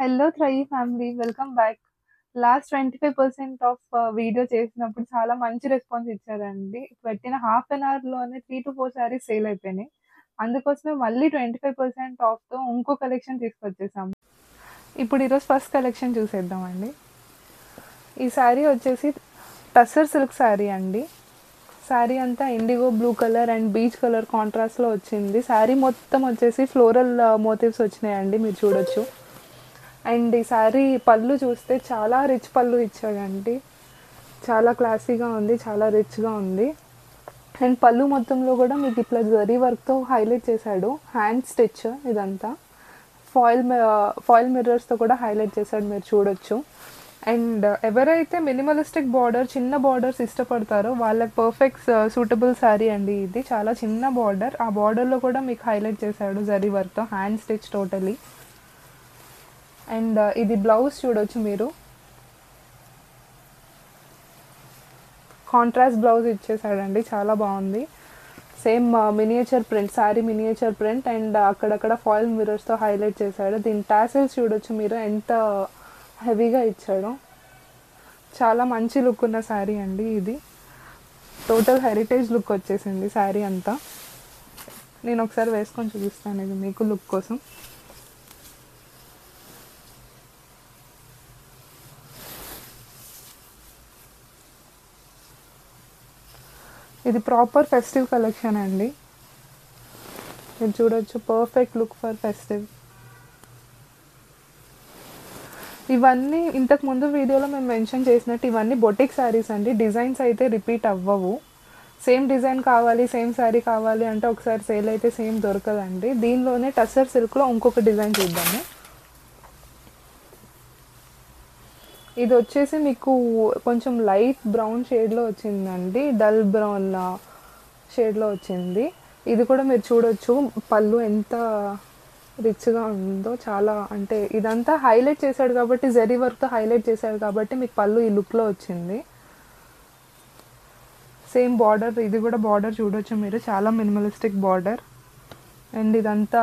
Hello Trayee family welcome back. Last 25% off video చేసినప్పుడు చాలా మంచి రెస్పాన్స్ ఇచ్చారండి. పెట్టిన హాఫ్ అన్ అవర్‌లోనే 3-4 శారీస్ సేల్ అయిపోయినాయి. అందుకోసమే మళ్ళీ 25% ఆఫ్‌తో ఇంకో కలెక్షన్ తీసుకొచ్చేసాము. ఇప్పుడు ఈరోజు ఫస్ట్ కలెక్షన్ చూసేద్దామండి. ఈ శారీ వచ్చేసి టస్సర్ సిల్క్ శారీ అండి. శారీ అంతా IndiGo blue colour and beach colour కాంట్రాస్ట్‌లో వచ్చింది. శారీ మొత్తం వచ్చేసి ఫ్లోరల్ మోటివ్స్ వచ్చినాయండి, మీరు చూడొచ్చు. అండ్ ఈ శారీ పళ్ళు చూస్తే చాలా రిచ్ పళ్ళు ఇచ్చాడండి. చాలా క్లాసీగా ఉంది, చాలా రిచ్గా ఉంది. అండ్ పళ్ళు మొత్తంలో కూడా మీకు ఇట్లా జరీ వర్క్తో హైలైట్ చేశాడు. హ్యాండ్ స్టిచ్ ఇదంతా ఫాయిల్ మిర్రర్స్తో కూడా హైలైట్ చేశాడు, మీరు చూడొచ్చు. అండ్ ఎవరైతే మినిమలిస్టిక్ బార్డర్, చిన్న బార్డర్స్ ఇష్టపడతారో వాళ్ళకి పర్ఫెక్ట్ సూటబుల్ శారీ అండి ఇది. చాలా చిన్న బార్డర్, ఆ బార్డర్లో కూడా మీకు హైలైట్ చేశాడు జరీ వర్క్తో, హ్యాండ్ స్టిచ్ టోటలీ. అండ్ ఇది బ్లౌజ్ చూడొచ్చు మీరు, కాంట్రాస్ట్ బ్లౌజ్ ఇచ్చేసాడండి, చాలా బాగుంది. Same miniature print, sari miniature print and అక్కడక్కడ ఫాయిల్ మిర్రర్స్తో హైలైట్ చేశాడు. దీని టాసిల్స్ చూడొచ్చు మీరు, ఎంత హెవీగా ఇచ్చాడో. చాలా మంచి లుక్ ఉన్న శారీ అండి ఇది. టోటల్ హెరిటేజ్ లుక్ వచ్చేసింది శారీ అంతా. నేను ఒకసారి వేసుకొని చూపిస్తాను ఇది మీకు లుక్ కోసం. ఇది ప్రాపర్ ఫెస్టివ్ కలెక్షన్ అండి, మీరు చూడొచ్చు. Perfect look for festive. ఇవన్నీ ఇంతకు ముందు వీడియోలో మేము మెన్షన్ చేసినట్టు ఇవన్నీ బొటిక్ శారీస్ అండి. డిజైన్స్ అయితే రిపీట్ అవ్వవు. సేమ్ డిజైన్ కావాలి, సేమ్ శారీ కావాలి అంటే ఒకసారి సేల్ అయితే సేమ్ దొరకదండి. దీనిలోనే టస్సర్ సిల్క్లో ఇంకొక డిజైన్ చూద్దాము. ఇది వచ్చేసి మీకు కొంచెం లైట్ బ్రౌన్ షేడ్లో వచ్చిందండి, డల్ బ్రౌన్ షేడ్లో వచ్చింది. ఇది కూడా మీరు చూడొచ్చు, పళ్ళు ఎంత రిచ్గా ఉందో. చాలా అంటే ఇదంతా హైలైట్ చేశాడు కాబట్టి, జరీ వర్క్తో హైలైట్ చేశాడు కాబట్టి మీకు పళ్ళు ఈ లుక్లో వచ్చింది. సేమ్ బార్డర్, ఇది కూడా బార్డర్ చూడొచ్చు మీరు, చాలా మినిమలిస్టిక్ బార్డర్. అండ్ ఇదంతా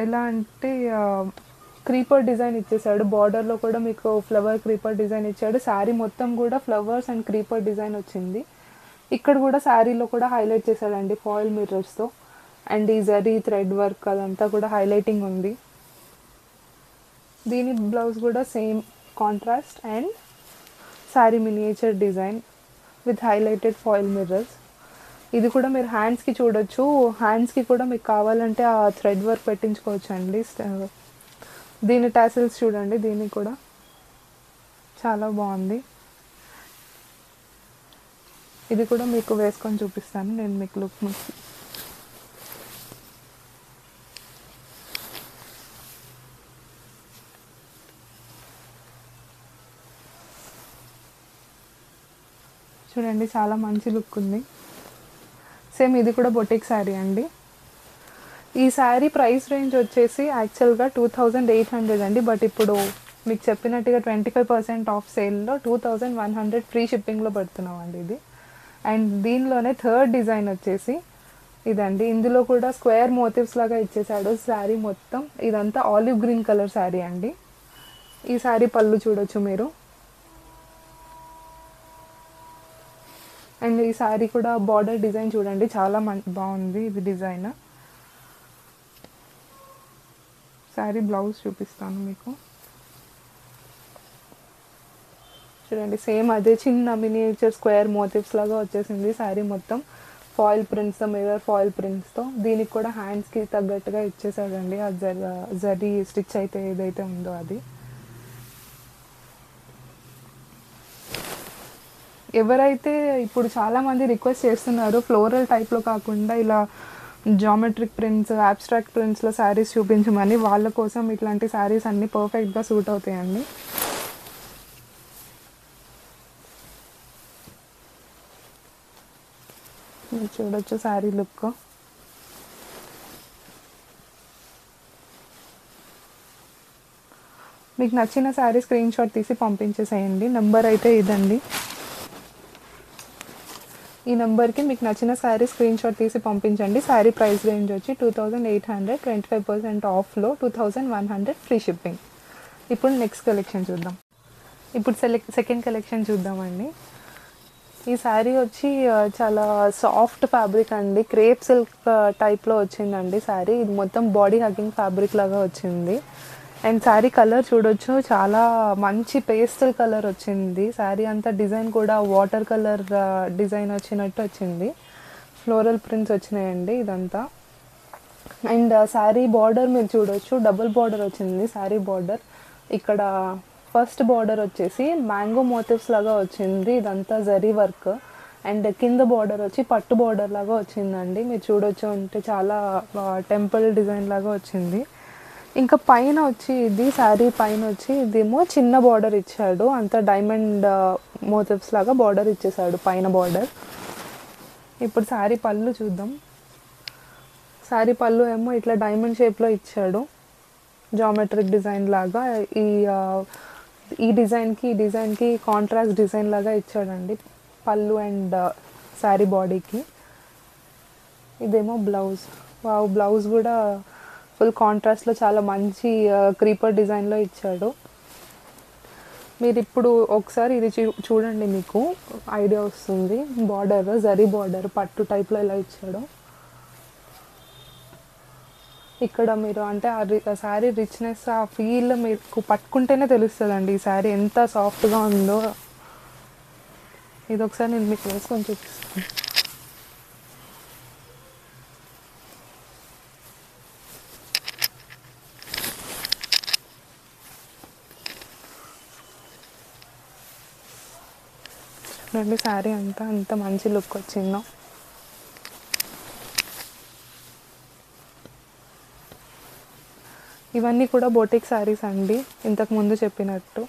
ఎలా అంటే క్రీపర్ డిజైన్ ఇచ్చేసాడు. బార్డర్లో కూడా మీకు ఫ్లవర్ క్రీపర్ డిజైన్ ఇచ్చాడు. శారీ మొత్తం కూడా ఫ్లవర్స్ అండ్ క్రీపర్ డిజైన్ వచ్చింది. ఇక్కడ కూడా శారీలో కూడా హైలైట్ చేశాడండి ఫాయిల్ మిర్రర్స్తో. అండ్ ఈ జరీ థ్రెడ్ వర్క్ అదంతా కూడా హైలైటింగ్ ఉంది. దీని బ్లౌజ్ కూడా same contrast and sari miniature design with highlighted foil mirrors. ఇది కూడా మీరు హ్యాండ్స్కి చూడొచ్చు. హ్యాండ్స్కి కూడా మీకు కావాలంటే ఆ థ్రెడ్ వర్క్ పెట్టించుకోవచ్చు అండి. దీని టాసిల్స్ చూడండి, దీనికి కూడా చాలా బాగుంది. ఇది కూడా మీకు వేసుకొని చూపిస్తాను నేను మీకు లుక్. చూడండి, చాలా మంచి లుక్ ఉంది. సేమ్ ఇది కూడా బొటిక్ శారీ అండి. ఈ శారీ ప్రైస్ రేంజ్ వచ్చేసి యాక్చువల్గా 2800 అండి. బట్ ఇప్పుడు మీకు చెప్పినట్టుగా 25% ఆఫ్ సేల్లో 2100 ఫ్రీ షిప్పింగ్లో పెడుతున్నాం అండి ఇది. అండ్ దీనిలోనే థర్డ్ డిజైన్ వచ్చేసి ఇదండి. ఇందులో కూడా స్క్వేర్ మోటివ్స్ లాగా ఇచ్చేసాడు శారీ మొత్తం. ఇదంతా ఆలివ్ గ్రీన్ కలర్ శారీ అండి. ఈ శారీ పళ్ళు చూడొచ్చు మీరు. అండ్ ఈ శారీ కూడా బార్డర్ డిజైన్ చూడండి, చాలా బాగుంది ఇది డిజైన్. శారీ బ్లౌజ్ చూపిస్తాను మీకు. చూడండి, సేమ్ అదే చిన్న మినియేచర్ స్క్వేర్ మోటివ్స్ లాగా వచ్చేసింది శారీ మొత్తం. ఫాయిల్ ప్రింట్స్తో, మిర్రర్ ఫాయిల్ ప్రింట్స్తో. దీనికి కూడా హ్యాండ్స్కి తగ్గట్టుగా ఇచ్చేసాడండి ఆ జరీ స్టిచ్ అయితే ఏదైతే ఉందో అది. ఎవరైతే ఇప్పుడు చాలామంది రిక్వెస్ట్ చేస్తున్నారు ఫ్లోరల్ టైప్లో కాకుండా ఇలా జామెట్రిక్ ప్రింట్స్, అబ్స్ట్రాక్ట్ ప్రింట్స్లో శారీస్ చూపించమని, వాళ్ళ కోసం ఇట్లాంటి శారీస్ అన్నీ పర్ఫెక్ట్గా సూట్ అవుతాయండి. మీరు చూడొచ్చు శారీ లుక్. మీకు నచ్చిన శారీ స్క్రీన్ షాట్ తీసి పంపించేసేయండి. నెంబర్ అయితే ఇదండి. ఈ నెంబర్కి మీకు నచ్చిన శారీ స్క్రీన్ షాట్ తీసి పంపించండి. శారీ ప్రైస్ రేంజ్ వచ్చి 2800, 25% ఆఫ్లో 2100 ఫ్రీ షిప్పింగ్. ఇప్పుడు నెక్స్ట్ కలెక్షన్ చూద్దాం. ఇప్పుడు సెకండ్ కలెక్షన్ చూద్దామండి. ఈ శారీ వచ్చి చాలా సాఫ్ట్ ఫ్యాబ్రిక్ అండి, క్రేప్ సిల్క్ టైప్లో వచ్చిందండి శారీ. ఇది మొత్తం బాడీ హగ్గింగ్ ఫ్యాబ్రిక్ లాగా వచ్చింది. అండ్ శారీ కలర్ చూడొచ్చు, చాలా మంచి పేస్టల్ కలర్ వచ్చింది. శారీ అంతా డిజైన్ కూడా వాటర్ కలర్ డిజైన్ వచ్చినట్టు వచ్చింది. ఫ్లోరల్ ప్రింట్స్ వచ్చినాయండి ఇదంతా. అండ్ శారీ బార్డర్ మీరు చూడొచ్చు, డబుల్ బార్డర్ వచ్చింది శారీ బార్డర్. ఇక్కడ ఫస్ట్ బార్డర్ వచ్చేసి మ్యాంగో మోటివ్స్ లాగా వచ్చింది, ఇదంతా జరీ వర్క్. అండ్ కింద బార్డర్ వచ్చి పట్టు బార్డర్ లాగా వచ్చిందండి, మీరు చూడొచ్చు. అంటే చాలా టెంపుల్ డిజైన్ లాగా వచ్చింది. ఇంకా పైన వచ్చి ఇది శారీ పైన వచ్చి ఇదేమో చిన్న బార్డర్ ఇచ్చాడు, అంతా డైమండ్ మోటివ్స్ లాగా బార్డర్ ఇచ్చేసాడు పైన బార్డర్. ఇప్పుడు శారీ పళ్ళు చూద్దాం. శారీ పళ్ళు ఏమో ఇట్లా డైమండ్ షేప్లో ఇచ్చాడు, జామెట్రిక్ డిజైన్ లాగా. ఈ డిజైన్కి కాంట్రాస్ట్ డిజైన్ లాగా ఇచ్చాడండి పళ్ళు అండ్ శారీ బాడీకి. ఇదేమో బ్లౌజ్. బ్లౌజ్ కూడా ఫుల్ కాంట్రాస్ట్లో చాలా మంచి క్రీపర్ డిజైన్లో ఇచ్చాడు. మీరు ఇప్పుడు ఒకసారి ఇది చూడండి, మీకు ఐడియా వస్తుంది. బార్డర్ జరీ బార్డర్ పట్టు టైప్లో ఇలా ఇచ్చాడు. ఇక్కడ మీరు అంటే ఆ శారీ రిచ్నెస్, ఆ ఫీల్ మీకు పట్టుకుంటేనే తెలుస్తుందండి ఈ శారీ ఎంత సాఫ్ట్గా ఉందో. ఇది ఒకసారి నేను మీకు వేసుకొని చూపిస్తాను. చూడండి శారీ అంతా అంత మంచి లుక్ వచ్చిందో. ఇవన్నీ కూడా బోటిక్ శారీస్ అండి, ఇంతకు ముందు చెప్పినట్టు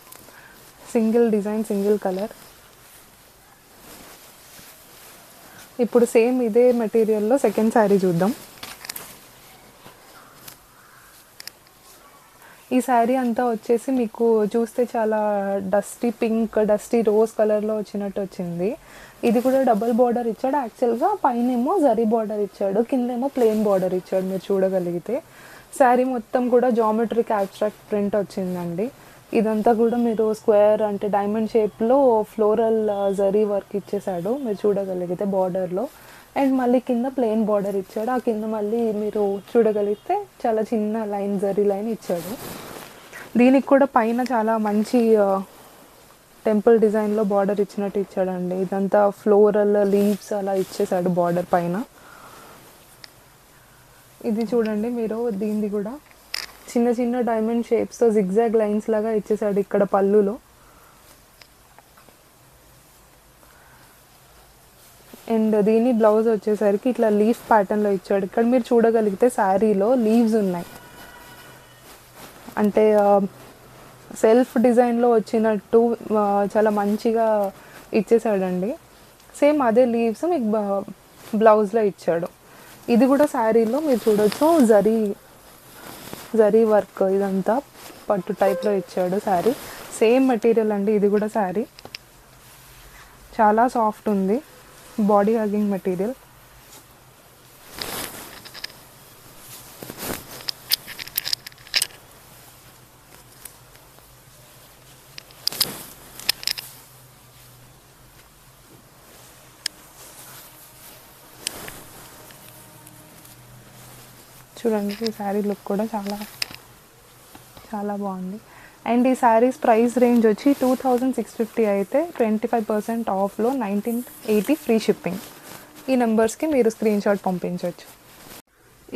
సింగిల్ డిజైన్ సింగిల్ కలర్. ఇప్పుడు సేమ్ ఇదే మెటీరియల్లో సెకండ్ శారీ చూద్దాం. ఈ శారీ అంతా వచ్చేసి మీకు చూస్తే చాలా డస్టీ పింక్, డస్టీ రోజ్ కలర్లో వచ్చినట్టు వచ్చింది. ఇది కూడా డబుల్ బార్డర్ ఇచ్చాడు. యాక్చువల్గా పైన ఏమో జరీ బార్డర్ ఇచ్చాడు, కిందేమో ప్లెయిన్ బార్డర్ ఇచ్చాడు. మీరు చూడగలిగితే శారీ మొత్తం కూడా జామెట్రిక్ అబ్స్ట్రాక్ట్ ప్రింట్ వచ్చిందండి. ఇదంతా కూడా మీరు స్క్వేర్ అంటే డైమండ్ షేప్లో ఫ్లోరల్ జరీ వర్క్ ఇచ్చేసాడు, మీరు చూడగలిగితే బార్డర్లో. అండ్ మళ్ళీ కింద ప్లెయిన్ బార్డర్ ఇచ్చాడు, ఆ కింద మళ్ళీ మీరు చూడగలిగితే చాలా చిన్న లైన్ జరీ లైన్ ఇచ్చాడు. దీనికి కూడా పైన చాలా మంచి టెంపుల్ డిజైన్లో బార్డర్ ఇచ్చినట్టు ఇచ్చాడండి. ఇదంతా ఫ్లోరల్ లీవ్స్ అలా ఇచ్చేసాడు బార్డర్ పైన. ఇది చూడండి మీరు, దీనిది కూడా చిన్న చిన్న డైమండ్ షేప్స్తో జిగ్జాగ్ లైన్స్ లాగా ఇచ్చేసాడు ఇక్కడ పళ్ళులో. అండ్ దీని బ్లౌజ్ వచ్చేసరికి ఇట్లా లీఫ్ ప్యాటర్న్లో ఇచ్చాడు. ఇక్కడ మీరు చూడగలిగితే శారీలో లీవ్స్ ఉన్నాయి, అంటే సెల్ఫ్ డిజైన్లో వచ్చినట్టు చాలా మంచిగా ఇచ్చేసాడండి. సేమ్ అదే లీవ్స్ మీకు బ్లౌజ్లో ఇచ్చాడు. ఇది కూడా శారీలో మీరు చూడొచ్చు, జరీ వర్క్ ఇదంతా పట్టు టైప్లో ఇచ్చాడు శారీ. సేమ్ మెటీరియల్ అండి ఇది కూడా శారీ, చాలా సాఫ్ట్ ఉంది, బాడీ హగ్గింగ్ మెటీరియల్. చూడండి ఈ శారీ లుక్ కూడా చాలా చాలా బాగుంది. అండ్ ఈ శారీస్ ప్రైస్ రేంజ్ వచ్చి 2650 అయితే 25% ఆఫ్లో 1980 ఫ్రీ షిప్పింగ్. ఈ నెంబర్స్కి మీరు స్క్రీన్ షాట్ పంపించవచ్చు.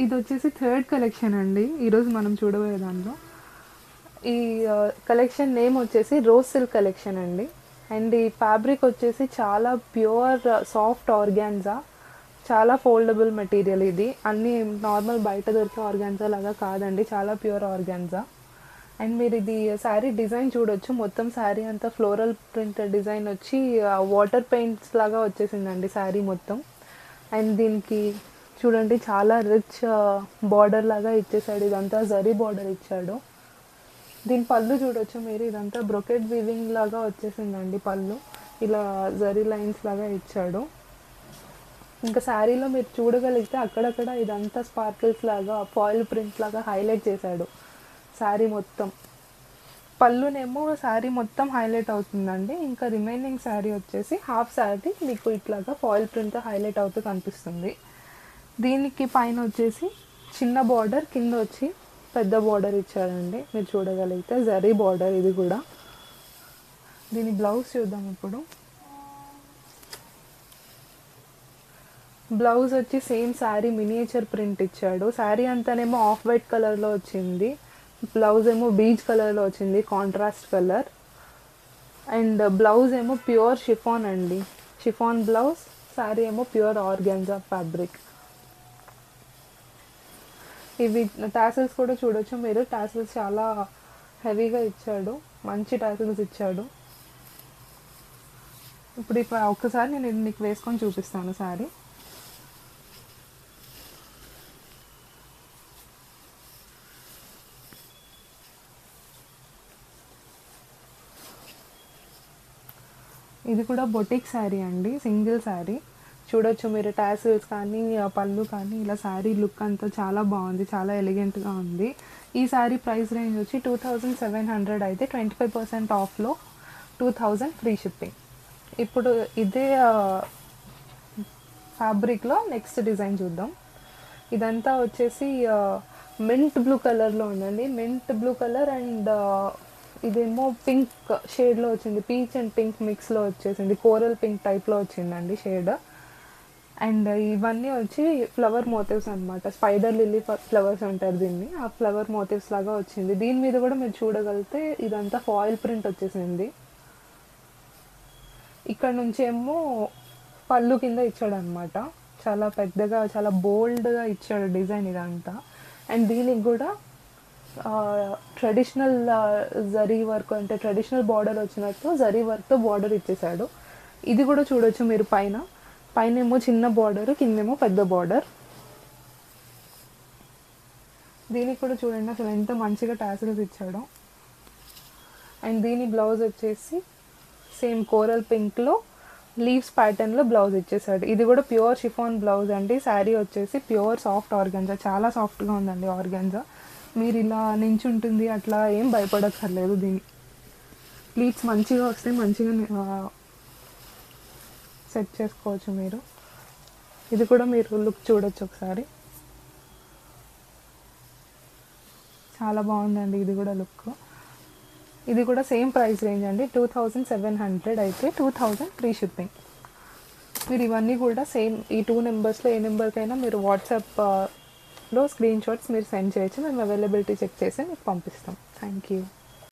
ఇది వచ్చేసి థర్డ్ కలెక్షన్ అండి ఈరోజు మనం చూడబోయే దాంట్లో. ఈ కలెక్షన్ నేమ్ వచ్చేసి రోజ్ సిల్క్ కలెక్షన్ అండి. అండ్ ఈ ఫ్యాబ్రిక్ వచ్చేసి చాలా ప్యూర్ సాఫ్ట్ ఆర్గాన్జా, చాలా ఫోల్డబుల్ మెటీరియల్. ఇది అన్నీ నార్మల్ బయట దొరికే ఆర్గాన్జా లాగా కాదండి, చాలా ప్యూర్ ఆర్గాన్జా. అండ్ మీరు ఇది శారీ డిజైన్ చూడొచ్చు, మొత్తం శారీ అంతా ఫ్లోరల్ ప్రింట్ డిజైన్ వచ్చి వాటర్ పెయింట్స్ లాగా వచ్చేసిందండి శారీ మొత్తం. అండ్ దీనికి చూడండి చాలా రిచ్ బార్డర్ లాగా ఇచ్చేసాడు, ఇదంతా జరీ బార్డర్ ఇచ్చాడు. దీని పళ్ళు చూడొచ్చు మీరు, ఇదంతా బ్రొకెట్ వీవింగ్ లాగా వచ్చేసిందండి పళ్ళు, ఇలా జరీ లైన్స్ లాగా ఇచ్చాడు. ఇంకా శారీలో మీరు చూడగలిగితే అక్కడక్కడ ఇదంతా స్పార్కిల్స్ లాగా ఫాయిల్ ప్రింట్ లాగా హైలైట్ చేశాడు శారీ మొత్తం. పళ్ళునేమో శారీ మొత్తం హైలైట్ అవుతుందండి. ఇంకా రిమైనింగ్ శారీ వచ్చేసి హాఫ్ శారీ మీకు ఇట్లాగా ఫాయిల్ ప్రింట్తో హైలైట్ అవుతూ కనిపిస్తుంది. దీనికి పైన వచ్చేసి చిన్న బార్డర్, కింద వచ్చి పెద్ద బార్డర్ ఇచ్చారండి. మీరు చూడగలిగితే జరీ బార్డర్ ఇది కూడా. దీని బ్లౌజ్ చూద్దాం ఇప్పుడు. బ్లౌజ్ వచ్చి సేమ్ శారీ మినియేచర్ ప్రింట్ ఇచ్చాడు. శారీ అంతానేమో ఆఫ్ వైట్ కలర్లో వచ్చింది, బ్లౌజ్ ఏమో బీచ్ కలర్లో వచ్చింది, కాంట్రాస్ట్ కలర్. అండ్ బ్లౌజ్ ఏమో ప్యూర్ షిఫాన్ అండి, షిఫాన్ బ్లౌజ్. శారీ ఏమో ప్యూర్ ఆర్గాన్జా ఫ్యాబ్రిక్. ఇవి టాసిల్స్ కూడా చూడొచ్చు మీరు. టాసిల్స్ చాలా హెవీగా ఇచ్చాడు, మంచి టాసిల్స్ ఇచ్చాడు. ఇప్పుడు ఒక్కసారి నేను ఇది మీకు వేసుకొని చూపిస్తాను శారీ. ఇది కూడా బొటిక్ శారీ అండి, సింగిల్ శారీ. చూడొచ్చు మీరు టాసిల్స్ కానీ పళ్ళు కానీ ఇలా శారీ లుక్ అంతా చాలా బాగుంది, చాలా ఎలిగెంట్గా ఉంది. ఈ శారీ ప్రైస్ రేంజ్ వచ్చి 2700 అయితే 25% ఆఫ్లో 2000 ఫ్రీ షిప్పింగ్. ఇప్పుడు ఇదే ఫ్యాబ్రిక్లో నెక్స్ట్ డిజైన్ చూద్దాం. ఇదంతా వచ్చేసి మింట్ బ్లూ కలర్లో ఉందండి, మింట్ బ్లూ కలర్. అండ్ ఇదేమో పింక్ షేడ్లో వచ్చింది, పీచ్ అండ్ పింక్ మిక్స్లో వచ్చేసింది, కోరల్ పింక్ టైప్లో వచ్చిందండి షేడ్. అండ్ ఇవన్నీ వచ్చి ఫ్లవర్ మోటివ్స్ అనమాట, స్పైడర్ లిల్లీ ఫ్లవర్స్ అంటారు దీన్ని, ఆ ఫ్లవర్ మోటివ్స్ లాగా వచ్చింది. దీని మీద కూడా మీరు చూడగలిగితే ఇదంతా ఫాయిల్ ప్రింట్ వచ్చేసింది. ఇక్కడ నుంచి ఏమో పళ్ళు కింద ఇచ్చాడు అనమాట, చాలా పెద్దగా చాలా బోల్డ్గా ఇచ్చాడు డిజైన్ ఇదంతా. అండ్ దీనికి కూడా ట్రెడిషనల్ జరీ వర్క్, అంటే ట్రెడిషనల్ బార్డర్ వచ్చినట్టు జరీ వర్క్తో బార్డర్ ఇచ్చేసాడు. ఇది కూడా చూడొచ్చు మీరు. పైన ఏమో చిన్న బార్డర్, కిందేమో పెద్ద బార్డర్. దీనికి కూడా చూడండి అసలు ఎంత మంచిగా టాసిల్స్ ఇచ్చాడో. అండ్ దీని బ్లౌజ్ వచ్చేసి సేమ్ కోరల్ పింక్లో లీవ్స్ ప్యాటర్న్లో బ్లౌజ్ ఇచ్చేసాడు. ఇది కూడా ప్యూర్ షిఫాన్ బ్లౌజ్ అండి. శారీ వచ్చేసి ప్యూర్ సాఫ్ట్ ఆర్గాన్జా, చాలా సాఫ్ట్గా ఉందండి ఆర్గాన్జా. మీరు ఇలా నించుంటుంది అట్లా ఏం భయపడక్కర్లేదు. దీని ప్లీట్స్ మంచిగా వస్తే మంచిగా సెట్ చేసుకోవచ్చు మీరు. ఇది కూడా మీరు లుక్ చూడొచ్చు ఒకసారి, చాలా బాగుందండి ఇది కూడా లుక్. ఇది కూడా సేమ్ ప్రైస్ రేంజ్ అండి, 2700 అయితే 2000 ఫ్రీ షిప్పింగ్. మీరు ఇవన్నీ కూడా సేమ్ ఈ 2 నెంబర్స్లో ఏ నెంబర్కైనా మీరు వాట్సాప్లో స్క్రీన్ షాట్స్ మీరు సెండ్ చేయొచ్చు, మేము అవైలబిలిటీ చెక్ చేసి మీకు పంపిస్తాం. Thank you.